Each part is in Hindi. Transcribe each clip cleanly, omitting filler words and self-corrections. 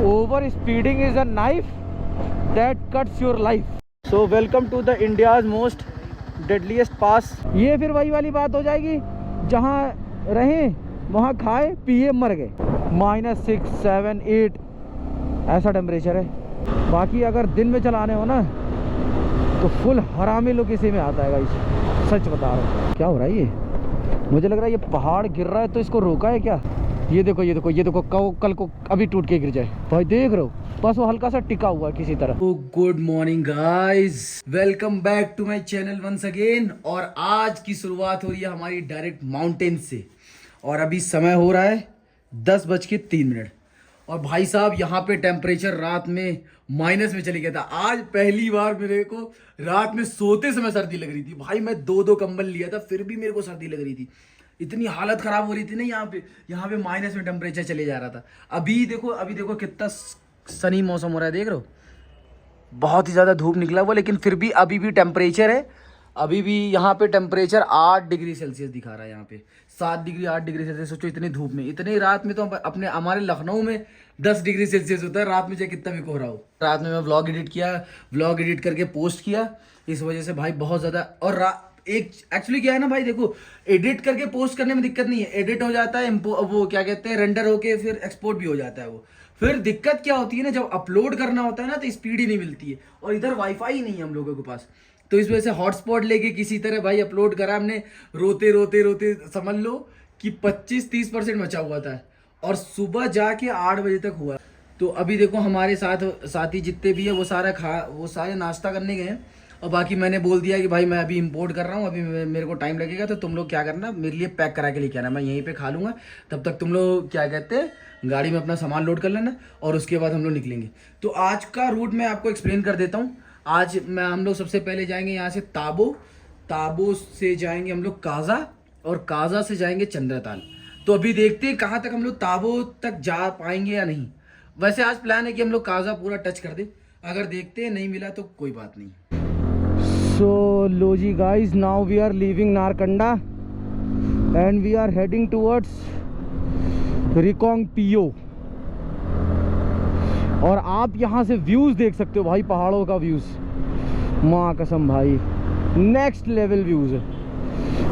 Over speeding is a knife that cuts your life. So welcome to the India's most deadliest pass. ये फिर वही वाली बात हो जाएगी, जहाँ रहें वहाँ खाए पिए मर गए। -6, 7, 8 ऐसा टेम्परेचर है। बाकी अगर दिन में चलाने हो ना तो फुल हरामी लुक इसी में आता है गाइस, सच बता रहा हूँ। क्या हो रहा है ये? मुझे लग रहा है ये पहाड़ गिर रहा है तो इसको रोका है क्या? ये देखो ये देखो ये देखो, कल को अभी टूट के गिर जाए। भाई देख रहे हो, बस वो हल्का सा टिका हुआ है किसी तरह। Good morning guys, welcome back to my channel once again. और आज की शुरुआत हो रही है हमारी डायरेक्ट माउंटेन से। और अभी समय हो रहा है 10:03। और भाई साहब यहाँ पे टेम्परेचर रात में माइनस में चली गया था। आज पहली बार मेरे को रात में सोते समय सर्दी लग रही थी। भाई मैं 2 कंबल लिया था फिर भी मेरे को सर्दी लग रही थी। इतनी हालत खराब हो रही थी ना यहाँ पे माइनस में टेम्परेचर चले जा रहा था। अभी देखो कितना सनी मौसम हो रहा है, देख रहे हो? बहुत ही ज़्यादा धूप निकला हुआ, लेकिन फिर भी अभी भी टेम्परेचर है। अभी भी यहाँ पे टेम्परेचर 8 डिग्री सेल्सियस दिखा रहा है। यहाँ पे 7 डिग्री 8 डिग्री सेल्सियस। सोचो इतनी धूप में, इतनी रात में तो हमारे लखनऊ में 10 डिग्री सेल्सियस होता है रात में, चाहे कितना भी कोहरा हो। रात में मैं व्लॉग एडिट किया, व्लॉग एडिट करके पोस्ट किया। इस वजह से भाई बहुत ज़्यादा। और एक एक्चुअली क्या है ना भाई, देखो एडिट करके पोस्ट करने में दिक्कत नहीं है। एडिट हो जाता है, वो क्या कहते हैं, रेंडर होके फिर एक्सपोर्ट भी हो जाता है वो। फिर दिक्कत क्या होती है ना, जब अपलोड करना होता है ना तो स्पीड ही नहीं मिलती है। और इधर वाईफाई नहीं है हम लोगों के पास, तो इस वजह से हॉटस्पॉट लेके किसी तरह भाई अपलोड करा हमने। रोते रोते रोते समझ लो कि 25-30% बचा हुआ था। और सुबह जाके 8 बजे तक हुआ। तो अभी देखो हमारे साथी जितने भी है वो सारे नाश्ता करने गए हैं। और बाकी मैंने बोल दिया कि भाई मैं अभी इंपोर्ट कर रहा हूँ, अभी मेरे को टाइम लगेगा, तो तुम लोग क्या करना, मेरे लिए पैक करा के लेके आना। मैं यहीं पे खा लूँगा, तब तक तुम लोग क्या कहते हैं गाड़ी में अपना सामान लोड कर लेना, और उसके बाद हम लोग निकलेंगे। तो आज का रूट मैं आपको एक्सप्लेन कर देता हूँ। आज हम लोग सबसे पहले जाएंगे यहाँ से ताबो से जाएंगे हम लोग काजा, और काजा से जाएंगे चंद्रताल। तो अभी देखते हैं कहाँ तक हम लोग ताबो तक जा पाएंगे या नहीं। वैसे आज प्लान है कि हम लोग काजा पूरा टच कर दे, अगर देखते हैं नहीं मिला तो कोई बात नहीं। So Loji guys, now we are leaving Narkanda and we are heading towards Rekong-Pio। और आप यहाँ से व्यूज देख सकते हो भाई, पहाड़ों का व्यूज, माँ कसम भाई नेक्स्ट लेवल व्यूज है।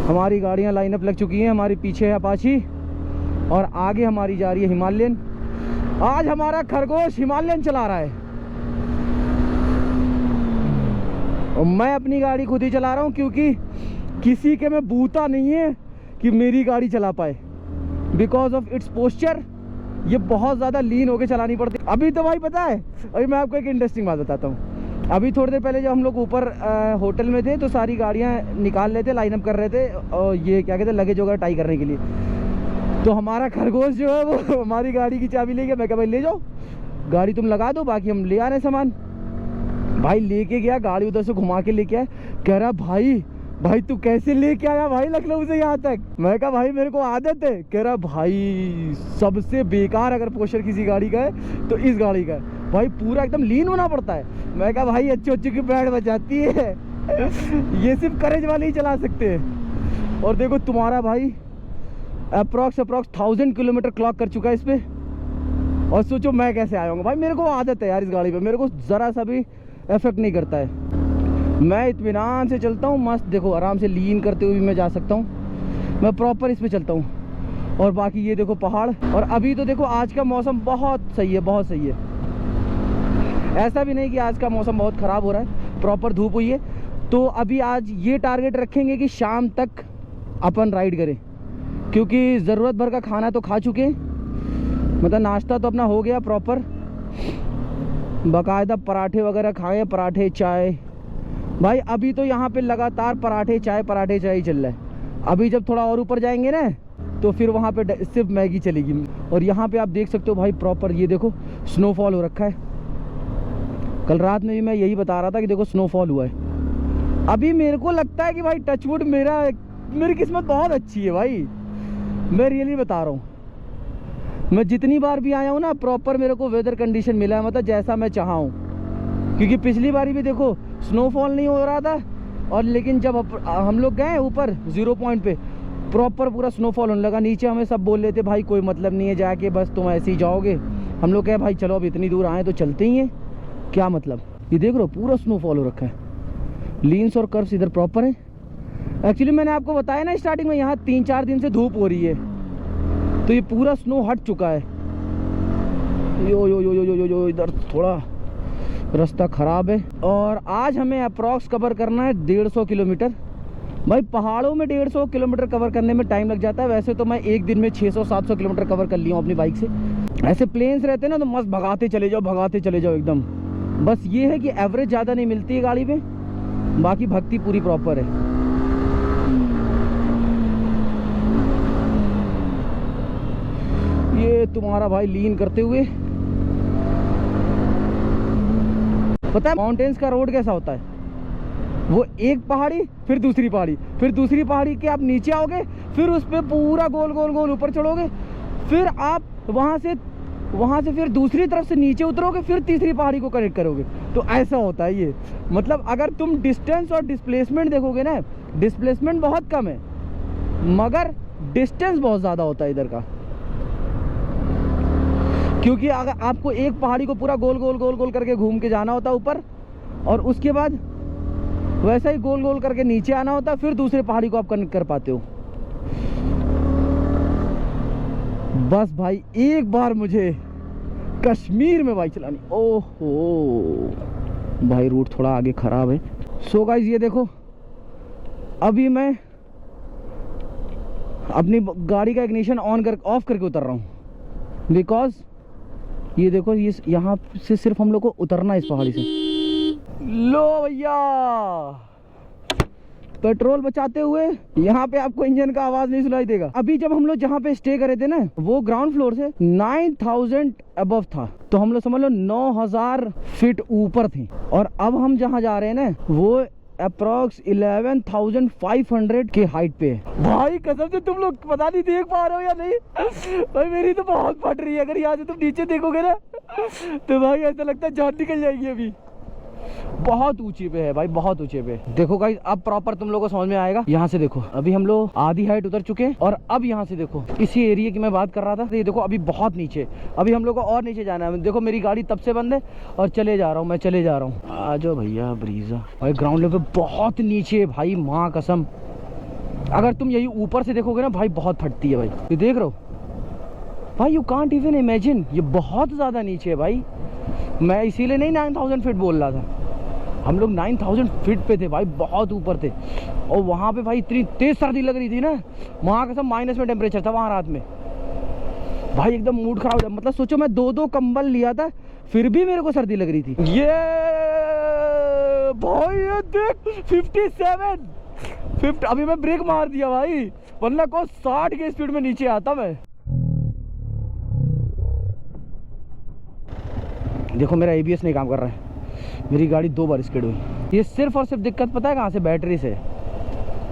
हमारी गाड़ियाँ लाइन अप लग चुकी हैं। हमारी पीछे है अपाची और आगे हमारी जा रही है हिमालयन। आज हमारा खरगोश हिमालयन चला रहा है और मैं अपनी गाड़ी खुद ही चला रहा हूँ, क्योंकि किसी के में बूता नहीं है कि मेरी गाड़ी चला पाए। बिकॉज ऑफ इट्स पोस्चर ये बहुत ज़्यादा लीन होके चलानी पड़ती है। अभी तो भाई पता है, अभी मैं आपको एक इंटरेस्टिंग बात बताता हूँ। अभी थोड़ी देर पहले जब हम लोग ऊपर होटल में थे तो सारी गाड़ियाँ निकाल रहे थे, लाइनअप कर रहे थे, और ये क्या कहते हैं लगेज वगैरह टाई करने के लिए। तो हमारा खरगोश जो है वो हमारी गाड़ी की चाबी ले गया। मैं कहा भाई ले जाओ, गाड़ी तुम लगा दो, बाकी हम ले आ रहे हैं सामान। भाई लेके गया, गाड़ी उधर से घुमा के लेके आया। कह रहा भाई तू कैसे लेके आया भाई लखनऊ से यहाँ तक? मैं कहा भाई मेरे को आदत है। कह रहा भाई सबसे बेकार अगर पोस्चर किसी गाड़ी का है तो इस गाड़ी का है भाई, पूरा एकदम लीन होना पड़ता है। मैं कहा भाई अच्छी की बैंड बजाती है ये सिर्फ करेज वाले ही चला सकते हैं। और देखो तुम्हारा भाई अप्रॉक्स 1000 किलोमीटर क्लॉक कर चुका है इस पर। और सोचो मैं कैसे आया हूँ भाई, मेरे को आदत है यार इस गाड़ी पे, मेरे को ज़रा सा भी इफेक्ट नहीं करता है। मैं इत्मीनान से चलता हूँ, मस्त देखो आराम से लीन करते हुए भी मैं जा सकता हूँ। मैं प्रॉपर इस पे चलता हूँ। और बाकी ये देखो पहाड़। और अभी तो देखो आज का मौसम बहुत सही है, बहुत सही है। ऐसा भी नहीं कि आज का मौसम बहुत ख़राब हो रहा है, प्रॉपर धूप हुई है। तो अभी आज ये टारगेट रखेंगे कि शाम तक अपन राइड करें, क्योंकि ज़रूरत भर का खाना तो खा चुके हैं, मतलब नाश्ता तो अपना हो गया प्रॉपर, बाकायदा पराठे वगैरह खाए, पराठे चाय। भाई अभी तो यहाँ पे लगातार पराठे चाय ही चल रहा है। अभी जब थोड़ा और ऊपर जाएंगे ना तो फिर वहाँ पे सिर्फ मैगी चलेगी। और यहाँ पे आप देख सकते हो भाई प्रॉपर, ये देखो स्नोफॉल हो रखा है। कल रात में भी मैं यही बता रहा था कि देखो स्नोफॉल हुआ है। अभी मेरे को लगता है कि भाई टचवुड मेरी किस्मत बहुत अच्छी है भाई, मैं रियली बता रहा हूँ। मैं जितनी बार भी आया हूँ ना प्रॉपर मेरे को वेदर कंडीशन मिला है, मतलब जैसा मैं चाहा हूँ। क्योंकि पिछली बारी भी देखो स्नोफॉल नहीं हो रहा था, और लेकिन जब हम लोग गए ऊपर 0 पॉइंट पे प्रॉपर पूरा स्नोफॉल होने लगा। नीचे हमें सब बोल रहे थे भाई कोई मतलब नहीं है जाके, बस तुम ऐसे ही जाओगे हम लोग कहे भाई चलो अब इतनी दूर आए तो चलते ही हैं, क्या मतलब। ये देख लो पूरा स्नोफॉल हो रखा है, लीन्स और कर्व्स इधर प्रॉपर है। एक्चुअली मैंने आपको बताया ना स्टार्टिंग में, यहाँ 3-4 दिन से धूप हो रही है, तो ये पूरा स्नो हट चुका है। यो यो यो यो यो यो इधर थोड़ा रास्ता ख़राब है। और आज हमें अप्रॉक्स कवर करना है 150 किलोमीटर। भाई पहाड़ों में 150 किलोमीटर कवर करने में टाइम लग जाता है, वैसे तो मैं एक दिन में 600-700 किलोमीटर कवर कर लिया हूँ अपनी बाइक से। ऐसे प्लेन्स रहते हैं ना तो मस्त भगाते चले जाओ एकदम। बस ये है कि एवरेज ज़्यादा नहीं मिलती है गाड़ी में, बाकी भक्ति पूरी प्रॉपर है। ये तुम्हारा भाई लीन करते हुए, पता है माउंटेन्स का रोड कैसा होता है, वो एक पहाड़ी फिर दूसरी पहाड़ी, फिर दूसरी पहाड़ी के आप नीचे आओगे, फिर उस पर पूरा गोल गोल गोल ऊपर चढ़ोगे, फिर आप वहाँ से फिर दूसरी तरफ से नीचे उतरोगे, फिर तीसरी पहाड़ी को कनेक्ट करोगे। तो ऐसा होता है ये। मतलब अगर तुम डिस्टेंस और डिस्प्लेसमेंट देखोगे ना, डिस्प्लेसमेंट बहुत कम है मगर डिस्टेंस बहुत ज़्यादा होता है इधर का। क्योंकि अगर आपको एक पहाड़ी को पूरा गोल गोल गोल गोल करके घूम के जाना होता है ऊपर, और उसके बाद वैसा ही गोल गोल करके नीचे आना होता है, फिर दूसरे पहाड़ी को आप कनेक्ट कर पाते हो। बस भाई एक बार मुझे कश्मीर में बाइक चलानी। ओहो भाई रूट थोड़ा आगे खराब है। सो गाइस ये देखो, अभी मैं अपनी गाड़ी का इग्निशन ऑफ करके उतर रहा हूँ, बिकॉज ये देखो ये यहाँ से सिर्फ हम लोग को उतरना है इस पहाड़ी से। लो भैया पेट्रोल बचाते हुए, यहाँ पे आपको इंजन का आवाज नहीं सुनाई देगा। अभी जब हम लोग जहाँ पे स्टे करे थे ना, वो ग्राउंड फ्लोर से 9000 अबव था, तो हम लोग समझ लो 9000 फीट ऊपर थे। और अब हम जहाँ जा रहे हैं ना, वो अप्रॉक्स 11,500 के हाइट पे है। भाई कसम से तुम लोग पता नहीं देख पा रहे हो या नहीं, भाई मेरी तो बहुत फट रही है। अगर यहाँ से तुम नीचे देखोगे ना तो भाई ऐसा लगता है जान निकल जाएगी। अभी बहुत ऊंचे पे है भाई, बहुत ऊंचे पे। देखो गाइस अब प्रॉपर तुम लोगों को समझ में आएगा। यहाँ से देखो, अभी हम लोग आधी हाइट उतर चुके हैं, और अब यहाँ से देखो इसी एरिया की मैं बात कर रहा था, तो ये देखो अभी बहुत नीचे, अभी हम लोग को और नीचे जाना है। देखो मेरी गाड़ी तब से बंद है और चले जा रहा हूँ, मैं चले जा रहा हूँ। आ जाओ भैया ब्रीजा। भाई ग्राउंड लेवल पे बहुत नीचे है भाई, माँ कसम। अगर तुम यही ऊपर से देखोगे ना भाई, बहुत फटती है भाई। ये देख रहे हो भाई, यू कांट इवन इमेजिन, ये बहुत ज्यादा नीचे है भाई। मैं इसीलिए नहीं 9000 फीट बोल रहा था, हम लोग 9000 फीट पे थे भाई, बहुत ऊपर थे। और वहाँ पे भाई इतनी तेज सर्दी लग रही थी ना, वहाँ का सब माइनस में टेम्परेचर था वहाँ रात में। भाई एकदम मूड खराब हो जाए। मतलब सोचो मैं 2-2 कंबल लिया था, फिर भी मेरे को सर्दी लग रही थी। ये भाई ये देख 57 अभी मैं ब्रेक मार दिया भाई, वरना को 60 के स्पीड में नीचे आता मैं। देखो मेरा ABS नहीं काम कर रहा है, मेरी गाड़ी 2 बार स्किड हुई। ये सिर्फ और सिर्फ दिक्कत पता है कहाँ से, बैटरी से।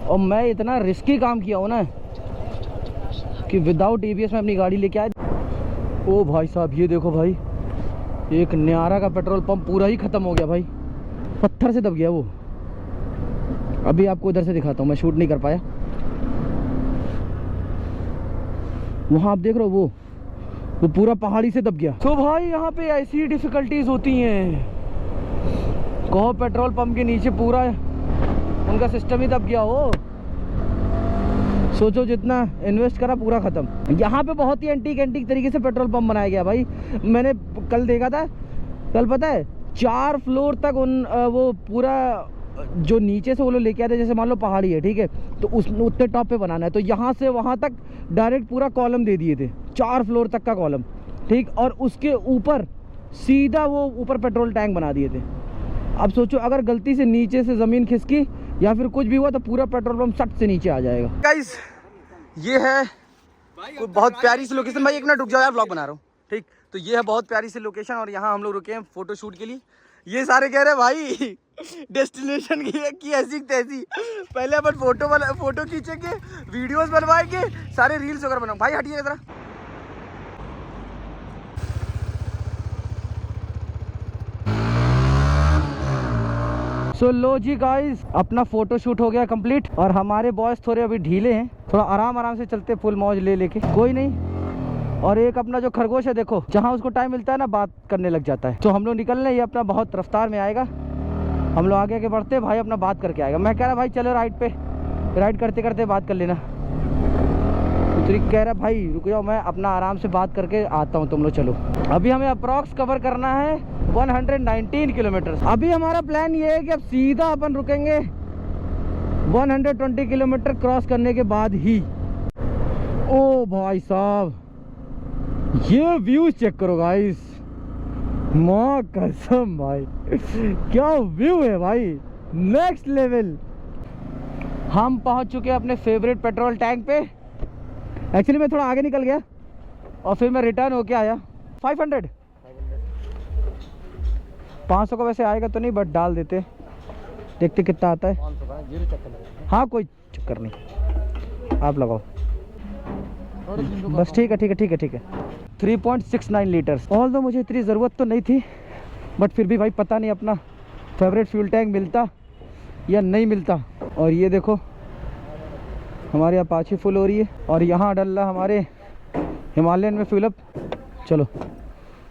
और मैं इतना रिस्की काम किया हूँ ना कि विदाउट ABS में अपनी गाड़ी लेके आए। ओ भाई साहब ये देखो भाई, एक न्यारा का पेट्रोल पंप पूरा ही खत्म हो गया भाई, पत्थर से दब गया वो। अभी आपको इधर से दिखाता हूँ, मैं शूट नहीं कर पाया। वहाँ आप देख रहे हो वो पूरा पहाड़ी से दब गया। तो भाई यहाँ पे ऐसी डिफिकल्टीज होती हैं, कहो पेट्रोल पंप के नीचे पूरा उनका सिस्टम ही दब गया हो। सोचो जितना इन्वेस्ट करा पूरा खत्म। यहाँ पे बहुत ही एंटीक तरीके से पेट्रोल पंप बनाया गया भाई। मैंने कल देखा था, कल पता है 4 फ्लोर तक वो पूरा जो नीचे से वो लोग लेके आते, जैसे मान लो पहाड़ी है ठीक है, तो उतने टॉप पे बनाना है, तो यहाँ से वहाँ तक डायरेक्ट पूरा कॉलम दे दिए थे, 4 फ्लोर तक का कॉलम ठीक, और उसके ऊपर सीधा वो ऊपर पेट्रोल टैंक बना दिए थे। अब सोचो अगर गलती से नीचे से ज़मीन खिसकी या फिर कुछ भी हुआ तो पूरा पेट्रोल पंप सट से नीचे आ जाएगा। गाइस ये है बहुत प्यारी सी लोकेशन। भाई एक मिनट रुक जाओ यार, ब्लॉग बना रहा हूँ ठीक। तो ये है बहुत प्यारी सी लोकेशन, और यहाँ हम लोग रुके हैं फोटो शूट के लिए। ये सारे कह रहे हैं भाई डेस्टिनेशन की ऐसी तैसी, पहले अपन फोटो खींचेंगे, वीडियोस बनवाएंगे, सारे रील्स वगैरह बनाओ। भाई हटिए जरा। सो लो जी गाइस, अपना फोटो शूट हो गया कंप्लीट, और हमारे बॉयज थोड़े अभी ढीले हैं, थोड़ा आराम से चलते, फुल मौज ले लेके। कोई नहीं, और एक अपना जो खरगोश है देखो, जहाँ उसको टाइम मिलता है ना बात करने लग जाता है। तो हम लोग निकल रहे, ये अपना बहुत रफ्तार में आएगा, हम लोग आगे आगे बढ़ते, भाई अपना बात करके आएगा। मैं कह रहा भाई चलो राइड पे, राइड करते करते बात कर लेना। तो कह रहा भाई रुक जाओ, मैं अपना आराम से बात करके आता हूँ, तुम लोग चलो। अभी हमें अप्रॉक्स कवर करना है 119 किलोमीटर। अभी हमारा प्लान ये है कि अब सीधा अपन रुकेंगे 120 किलोमीटर क्रॉस करने के बाद ही। ओ भाई साहब, ये व्यू चेक करो गाइस, माँ कसम भाई क्या व्यू है भाई, नेक्स्ट लेवल। हम पहुंच चुके हैं अपने फेवरेट पेट्रोल टैंक पे। एक्चुअली मैं थोड़ा आगे निकल गया और फिर मैं रिटर्न होके आया। 500 का वैसे आएगा तो नहीं, बट डाल देते, देखते कितना आता है। 500 का जीरो चक्कर। हाँ कोई चक्कर नहीं, आप लगाओ बस। ठीक है ठीक है ठीक है ठीक है। 3.69 लीटर्स। ऑल दो मुझे इतनी ज़रूरत तो नहीं थी, बट फिर भी भाई पता नहीं अपना फेवरेट फ्यूल टैंक मिलता या नहीं मिलता। और ये देखो हमारे अपाची फुल हो रही है और यहाँ डल रहा हमारे हिमालयन में फ्यूल अप। चलो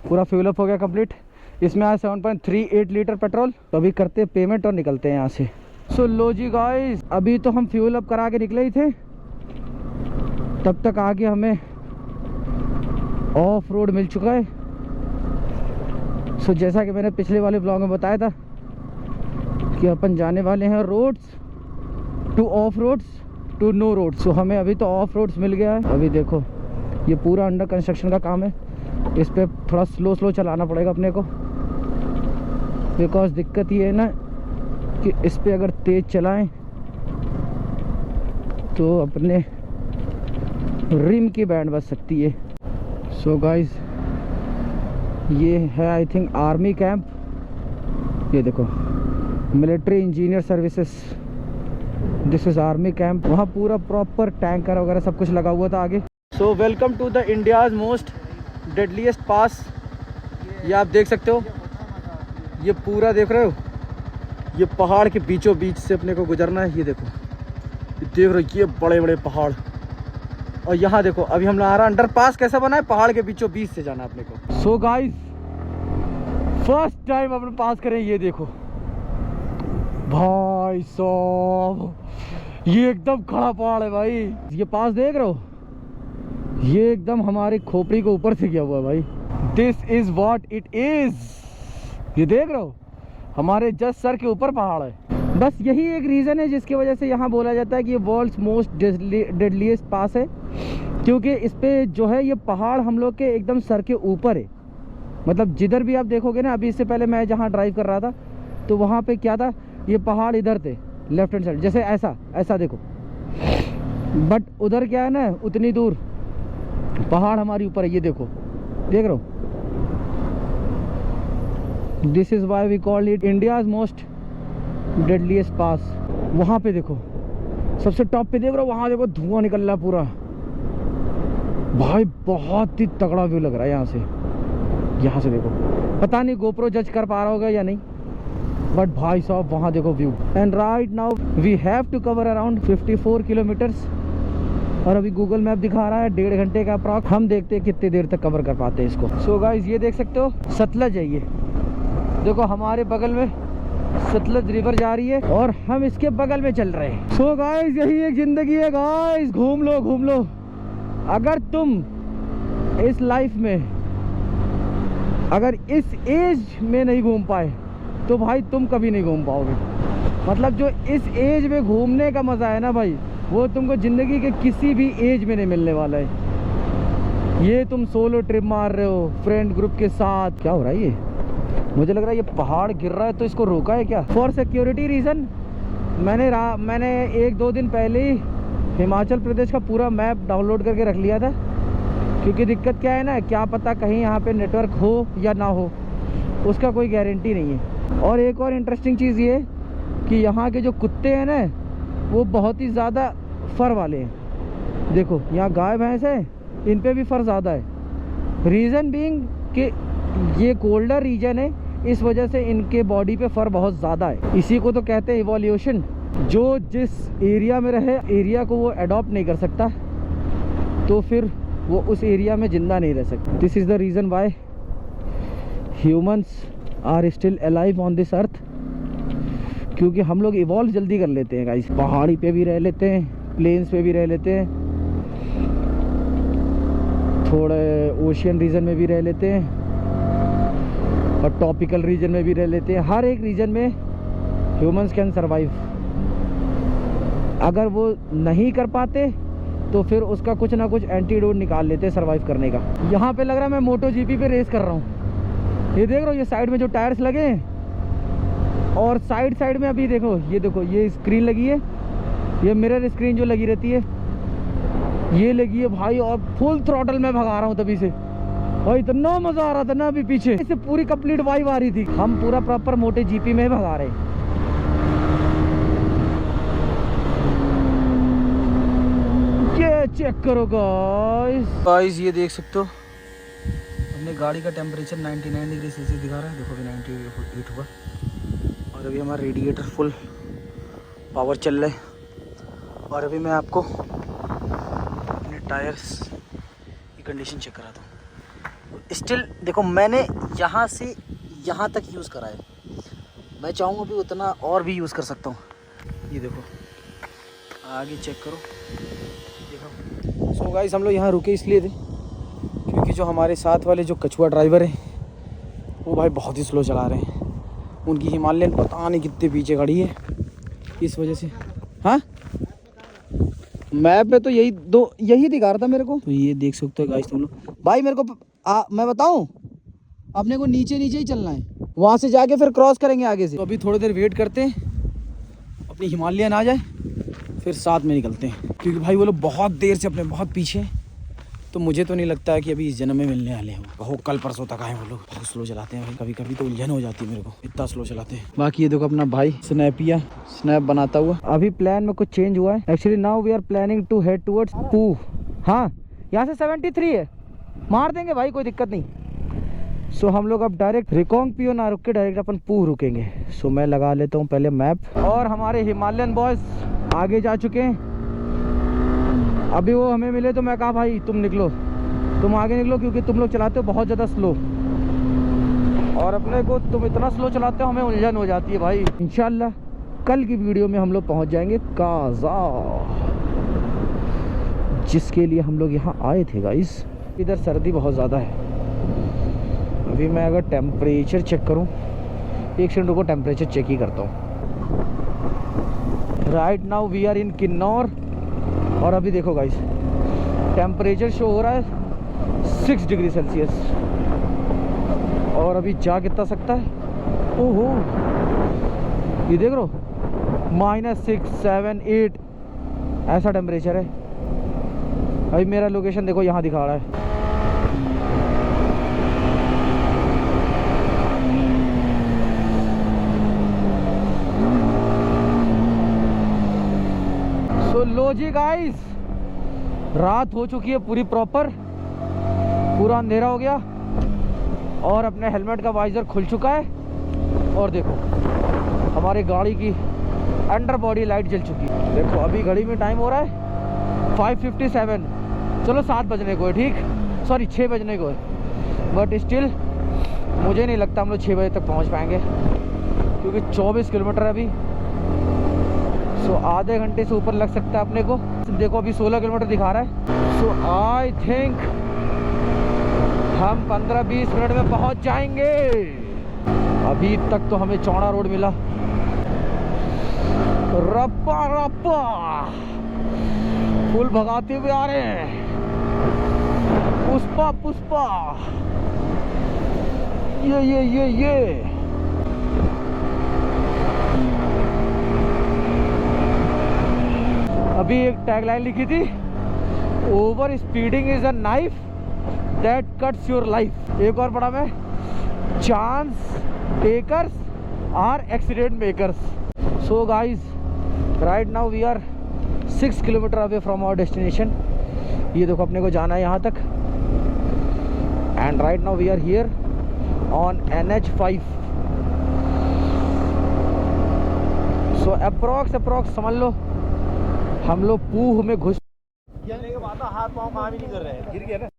पूरा फ्यूल अप हो गया कंप्लीट। इसमें आया 7.38 लीटर पेट्रोल। तो अभी करते पेमेंट और निकलते हैं यहाँ से। सो लो जी गाइस, अभी तो हम फ्यूल अप करा के निकले ही थे, तब तक आगे हमें ऑफ रोड मिल चुका है। सो जैसा कि मैंने पिछले वाले ब्लॉग में बताया था कि अपन जाने वाले हैं roads to off roads to no road. So हमें अभी तो ऑफ रोड्स मिल गया है। अभी देखो ये पूरा अंडर कंस्ट्रक्शन का काम है, इस पर थोड़ा स्लो स्लो चलाना पड़ेगा अपने को, बिकॉज दिक्कत ये है ना कि इस पर अगर तेज़ चलाएं तो अपने रिम की बैंड बच सकती है। सो गाइस ये है आई थिंक आर्मी कैंप। ये देखो military engineer services, this is army camp. वहाँ पूरा प्रॉपर टैंकर वगैरह सब कुछ लगा हुआ था आगे। So welcome to the India's most deadliest pass. ये आप देख सकते हो, ये पूरा देख रहे हो, ये पहाड़ के बीचों बीच से अपने को गुजरना है। ये देखो, ये देख रहे हो, ये बड़े बड़े पहाड़। और यहाँ देखो अभी हम हमारा अंडर पास कैसा बना है, पहाड़ के बीचों बीच से जाना अपने को। सो गाइस फर्स्ट टाइम अपने पास करें। ये देखो भाई साहब, ये एकदम खड़ा पहाड़ है भाई। ये पास देख रहे हो, ये एकदम हमारे खोपड़ी के ऊपर से गया हुआ है भाई। This is what it is. ये देख रहे हो हमारे जस्ट सर के ऊपर पहाड़ है। बस यही एक रीज़न है जिसकी वजह से यहाँ बोला जाता है कि ये वर्ल्ड्स मोस्ट डेडलीस्ट पास है, क्योंकि इस पे जो है ये पहाड़ हम लोग के एकदम सर के ऊपर है। मतलब जिधर भी आप देखोगे ना, अभी इससे पहले मैं जहाँ ड्राइव कर रहा था तो वहाँ पे क्या था, ये पहाड़ इधर थे लेफ्ट हैंड साइड, जैसे ऐसा ऐसा देखो। बट उधर क्या है ना, उतनी दूर पहाड़ हमारे ऊपर है। ये देखो, देख रहे हो, this is why we call it India's most deadliest pass. वहाँ पे देखो सबसे टॉप पे देख रहे हो, वहाँ देखो धुआं निकल रहा है पूरा भाई, बहुत ही तगड़ा व्यू लग रहा है यहाँ से। यहाँ से देखो, पता नहीं गोप्रो जज कर पा रहा होगा या नहीं, बट भाई साहब वहाँ देखो view. And right now we have to cover around 54 kilometres. और अभी गूगल मैप दिखा रहा है 1.5 घंटे का अप्रॉक्स। हम देखते हैं कितनी देर तक कवर कर पाते हैं इसको। सो गाइस ये देख सकते हो सतलज है, ये देखो हमारे बगल में सतलज रिवर जा रही है और हम इसके बगल में चल रहे हैं। सो गाइस यही एक जिंदगी है गाइस, घूम लो घूम लो। अगर तुम इस लाइफ में अगर इस एज में नहीं घूम पाए तो भाई तुम कभी नहीं घूम पाओगे। मतलब जो इस एज में घूमने का मज़ा है ना भाई, वो तुमको ज़िंदगी के किसी भी एज में नहीं मिलने वाला है। ये तुम सोलो ट्रिप मार रहे हो फ्रेंड ग्रुप के साथ। क्या हो रहा है ये, मुझे लग रहा है ये पहाड़ गिर रहा है तो इसको रोका है क्या, फॉर सिक्योरिटी रीज़न। मैंने 1-2 दिन पहले ही हिमाचल प्रदेश का पूरा मैप डाउनलोड करके रख लिया था, क्योंकि दिक्कत क्या है ना, क्या पता कहीं यहाँ पे नेटवर्क हो या ना हो, उसका कोई गारंटी नहीं है। और एक और इंटरेस्टिंग चीज़ ये कि यहाँ के जो कुत्ते हैं ना, वो बहुत ही ज़्यादा फर वाले हैं। देखो यहाँ गाय भैंस है, इन पे भी फर ज़्यादा है। रीज़न बीइंग कि ये कोल्डर रीजन है, इस वजह से इनके बॉडी पे फर बहुत ज़्यादा है। इसी को तो कहते हैं इवोल्यूशन। जो जिस एरिया में रहे, एरिया को वो अडॉप्ट नहीं कर सकता, तो फिर वो उस एरिया में जिंदा नहीं रह सकते। This is the reason why humans are still alive on this earth, क्योंकि हम लोग इवॉल्व जल्दी कर लेते हैं गाइस। पहाड़ी पे भी रह लेते हैं, प्लेन्स पे भी रह लेते हैं, थोड़े ओशियन रीजन में भी रह लेते हैं और टॉपिकल रीजन में भी रह लेते हैं। हर एक रीजन में ह्यूमंस कैन सर्वाइव। अगर वो नहीं कर पाते तो फिर उसका कुछ ना कुछ एंटीडोट निकाल लेते हैं सर्वाइव करने का। यहाँ पे लग रहा है मैं मोटो जीपी पे रेस कर रहा हूँ। ये देख रहे हो, ये साइड में जो टायर्स लगे हैं और साइड में अभी देखो, ये देखो ये स्क्रीन लगी है, ये मिरर स्क्रीन जो लगी रहती है ये लगी है भाई, और फुल थ्रॉटल में भगा रहा हूँ तभी से भाई। इतना मजा आ रहा था ना अभी पीछे, इससे पूरी कंप्लीट वाइब आ रही थी। हम पूरा प्रॉपर मोटे जीपी में भगा रहे हैं। ये चेक करो गाइस, ये देख सकते हो अपने गाड़ी का टेम्परेचर 99 डिग्री सेल्सियस दिखा रहा है। देखो अभी 98 हुआ और अभी हमारा रेडिएटर फुल पावर चल रहा है। और अभी मैं आपको अपने टायर्स की कंडीशन चेक कराता हूँ। स्टिल देखो, मैंने यहाँ से यहाँ तक यूज़ करा है, मैं चाहूँगा भी उतना और भी यूज़ कर सकता हूँ। ये देखो आगे चेक करो, देखो। सो गाइस, हम लोग यहाँ रुके इसलिए थे क्योंकि जो हमारे साथ वाले जो कछुआ ड्राइवर हैं वो भाई बहुत ही स्लो चला रहे हैं। उनकी हिमालयन पता नहीं कितने पीछे खड़ी है, इस वजह से। हाँ, मैप पे तो यही दिखा रहा था मेरे को। तो ये देख सकते हो गाइस तुम लोग। भाई मेरे को मैं बताऊं, अपने को नीचे ही चलना है, वहाँ से जाके फिर क्रॉस करेंगे आगे से। तो अभी थोड़ी देर वेट करते हैं, अपनी हिमालयन आ जाए फिर साथ में निकलते हैं, क्योंकि भाई वो लोग बहुत देर से अपने बहुत पीछे हैं। तो मुझे तो नहीं लगता है कि अभी इस जन्म में मिलने वाले हैं। वो कल परसों तक आए। वो लोग बहुत स्लो चलाते हैं भाई, कभी कभी तो उलझन हो जाती है मेरे को, इतना स्लो चलाते हैं। बाकी ये देखो अपना भाई स्नैप बनाता हुआ। अभी प्लान में कुछ चेंज हुआ है। Actually now we are planning to head towards Pooh. हाँ, यहाँ से 73 है, मार देंगे भाई, कोई दिक्कत नहीं। सो हम लोग अब डायरेक्ट रिकोंग पियो ना रुक के डायरेक्ट अपन पू रुकेंगे। सो मैं लगा लेता हूँ पहले मैप। और हमारे हिमालयन बॉयज आगे जा चुके हैं। अभी वो हमें मिले तो मैं कहा भाई तुम निकलो, तुम आगे निकलो, क्योंकि तुम लोग चलाते हो बहुत ज़्यादा स्लो, और अपने को तुम इतना स्लो चलाते हो हमें उलझन हो जाती है भाई। इंशाल्लाह कल की वीडियो में हम लोग पहुंच जाएंगे काजा, जिसके लिए हम लोग यहाँ आए थे गाइस। इधर सर्दी बहुत ज़्यादा है। अभी मैं अगर टेम्परेचर चेक करूँ, एक सेकंड रुको, टेम्परेचर चेक ही करता हूँ। Right now we are in Kinnaur, और अभी देखो गाइस टेम्परेचर शो हो रहा है 6 डिग्री सेल्सियस। और अभी जा कितना सकता है, ओहो ये देख लो, -6, 7, 8 ऐसा टेम्परेचर है। अभी मेरा लोकेशन देखो यहाँ दिखा रहा है। तो लो जी गाइस, रात हो चुकी है पूरी प्रॉपर, पूरा अंधेरा हो गया और अपने हेलमेट का वाइजर खुल चुका है। और देखो हमारी गाड़ी की अंडर बॉडी लाइट जल चुकी है। देखो अभी घड़ी में टाइम हो रहा है 5:57। चलो 7 बजने को है, ठीक, सॉरी 6 बजने को है, बट स्टिल मुझे नहीं लगता हम लोग 6 बजे तक पहुंच पाएंगे, क्योंकि 24 किलोमीटर है अभी। सो आधे घंटे से ऊपर लग सकता है अपने को। देखो अभी 16 किलोमीटर दिखा रहा है। सो आई थिंक हम 15-20 मिनट में पहुंच जाएंगे। अभी तक तो हमें चौड़ा रोड मिला, रप्पा रप्पा फुल भगाते हुए आ रहे हैं, पुष्पा पुष्पा, ये अभी एक टैगलाइन लिखी थी, over speeding is a knife that cuts your life. एक और पढ़ा मैं, chance takers are accident makers. So guys right now we are 6 kilometre away from our destination. ये देखो अपने को जाना है यहाँ तक, and right now we are here on NH5। So approx समझ लो हम लोग पूह में घुस। गिरने के बाद हाथ पाँव काम ही नहीं कर रहे हैं, गिर गया ना।